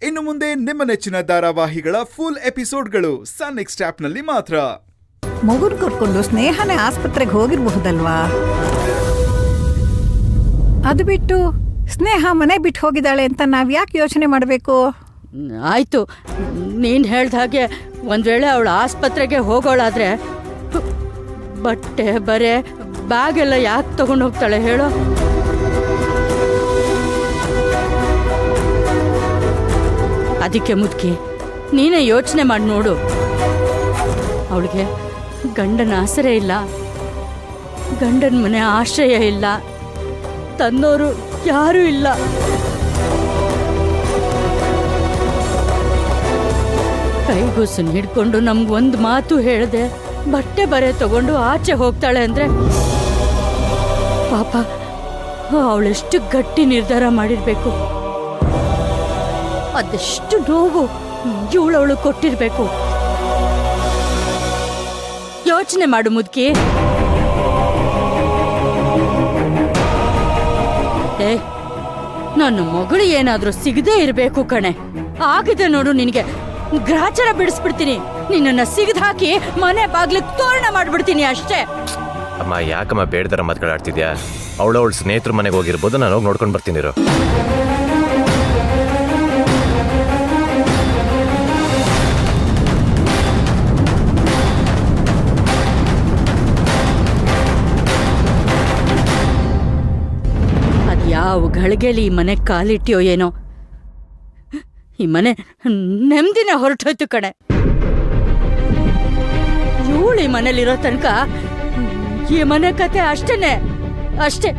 ಇನ್ನು ಮುಂದೆ ನಿಮ್ಮ ನೆಚ್ಚಿನ ಧಾರಾವಾಹಿಗಳ ಫುಲ್ ಎಪಿಸೋಡ್ಗಳು ಸನ್ ನೆಕ್ಸ್ಟ್ ಆಪ್ನಲ್ಲಿ ಮಾತ್ರ. ಮಗುನ್ ಕರ್ಕೊಂಡು ಸ್ನೇಹನೇ ಆಸ್ಪತ್ರೆಗೆ ಹೋಗಿರಬಹುದಲ್ವಾ? ಅದು ಬಿಟ್ಟು ಸ್ನೇಹ ಮನೆ ಬಿಟ್ಟು ಹೋಗಿದ್ದಾಳೆ ಅಂತ ನಾವ್ ಯಾಕೆ ಯೋಚನೆ ಮಾಡಬೇಕು? ಆಯ್ತು, ನೀನು ಹೇಳ್ದ ಹಾಗೆ ಒಂದ್ ವೇಳೆ ಅವಳು ಆಸ್ಪತ್ರೆಗೆ ಹೋಗೋಳಾದ್ರೆ ಬಟ್ಟೆ ಬರೆ ಬ್ಯಾಗ್ ಎಲ್ಲ ಯಾಕೆ ತಗೊಂಡು ಹೋಗ್ತಾಳೆ ಹೇಳೋ? ಅದಕ್ಕೆ ಮುದುಕಿ, ನೀನೇ ಯೋಚನೆ ಮಾಡಿ ನೋಡು. ಅವಳಿಗೆ ಗಂಡನ ಆಸರೆ ಇಲ್ಲ, ಗಂಡನ ಮನೆ ಆಶ್ರಯ ಇಲ್ಲ, ತನ್ನೋರು ಯಾರೂ ಇಲ್ಲ. ಕೈಗೂಸನ್ ಹಿಡ್ಕೊಂಡು ನಮ್ಗೊಂದು ಮಾತು ಹೇಳ್ದೆ ಬಟ್ಟೆ ಬರೆ ತಗೊಂಡು ಆಚೆ ಹೋಗ್ತಾಳೆ ಅಂದ್ರೆ ಪಾಪ ಅವಳೆಷ್ಟು ಗಟ್ಟಿ ನಿರ್ಧಾರ ಮಾಡಿರ್ಬೇಕು, ಅದೆಷ್ಟು ನೋವು ಇವಳವಳು ಕೊಟ್ಟಿರ್ಬೇಕು. ಯೋಚನೆ ಮಾಡು ಮುದುಕಿ. ನನ್ನ ಮಗಳು ಏನಾದ್ರೂ ಸಿಗದೇ ಇರಬೇಕು ಕಣೆ. ಆಗಿದೆ ನೋಡು, ನಿನಗೆ ಗ್ರಾಚಾರ ಬಿಡಿಸ್ಬಿಡ್ತೀನಿ. ನಿನ್ನನ್ನ ಸಿಗದ್ ಹಾಕಿ ಮನೆ ಬಾಗ್ಲಿಗೆ ತೋರಣ ಮಾಡ್ಬಿಡ್ತೀನಿ ಅಷ್ಟೇ. ಅಮ್ಮ, ಯಾಕಮ್ಮ ಬೇಡದರ ಮಾತುಗಳಾಡ್ತಿದ್ಯಾ? ಅವಳವಳ ಸ್ನೇಹಿತರ ಮನೆಗೆ ಹೋಗಿರ್ಬೋದು, ನಾನು ಹೋಗಿ ನೋಡ್ಕೊಂಡು ಬರ್ತೀನಿರೋ. ಯಾವ ಗಳಿಗೆಲಿ ಈ ಮನೆ ಕಾಲಿಟ್ಟಿಯೋ ಏನೋ, ಈ ಮನೆ ನೆಮ್ಮದಿನ ಹೊರಟೋಯ್ತು ಕಣೆ. ಇವಳು ಈ ಮನೇಲಿರೋ ತನಕ ಈ ಮನೆ ಕತೆ ಅಷ್ಟೇ.